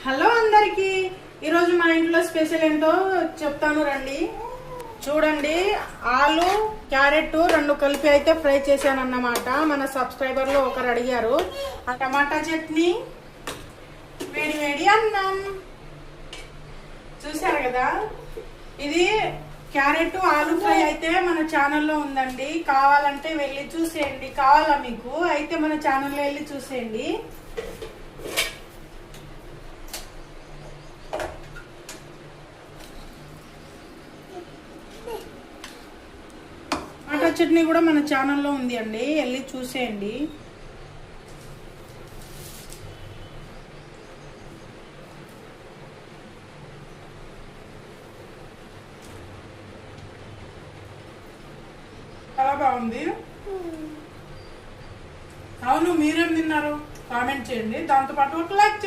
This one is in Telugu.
హలో అందరికి, ఈరోజు మా ఇంట్లో స్పెషల్ ఏంటో చెప్తాను రండి. చూడండి, ఆలు క్యారెట్ రెండు కలిపి అయితే ఫ్రై చేశాను అన్నమాట. మన సబ్స్క్రైబర్లు ఒకరు అడిగారు. ఆ టమాటా చట్నీ, వేడి వేడి అన్నం చూసారు కదా. ఇది క్యారెట్ ఆలు ఫ్రై అయితే మన ఛానల్లో ఉందండి. కావాలంటే వెళ్ళి చూసేయండి. కావాలా మీకు అయితే మన ఛానల్లో వెళ్ళి చూసేయండి. టమాటా చట్నీ కూడా మన ఛానల్లో ఉంది అండి, వెళ్ళి చూసేయండి. చాలా బాగుంది. అవును, మీరేం తిన్నారు కామెంట్ చేయండి. దాంతోపాటు ఒక లైక్ చేయండి.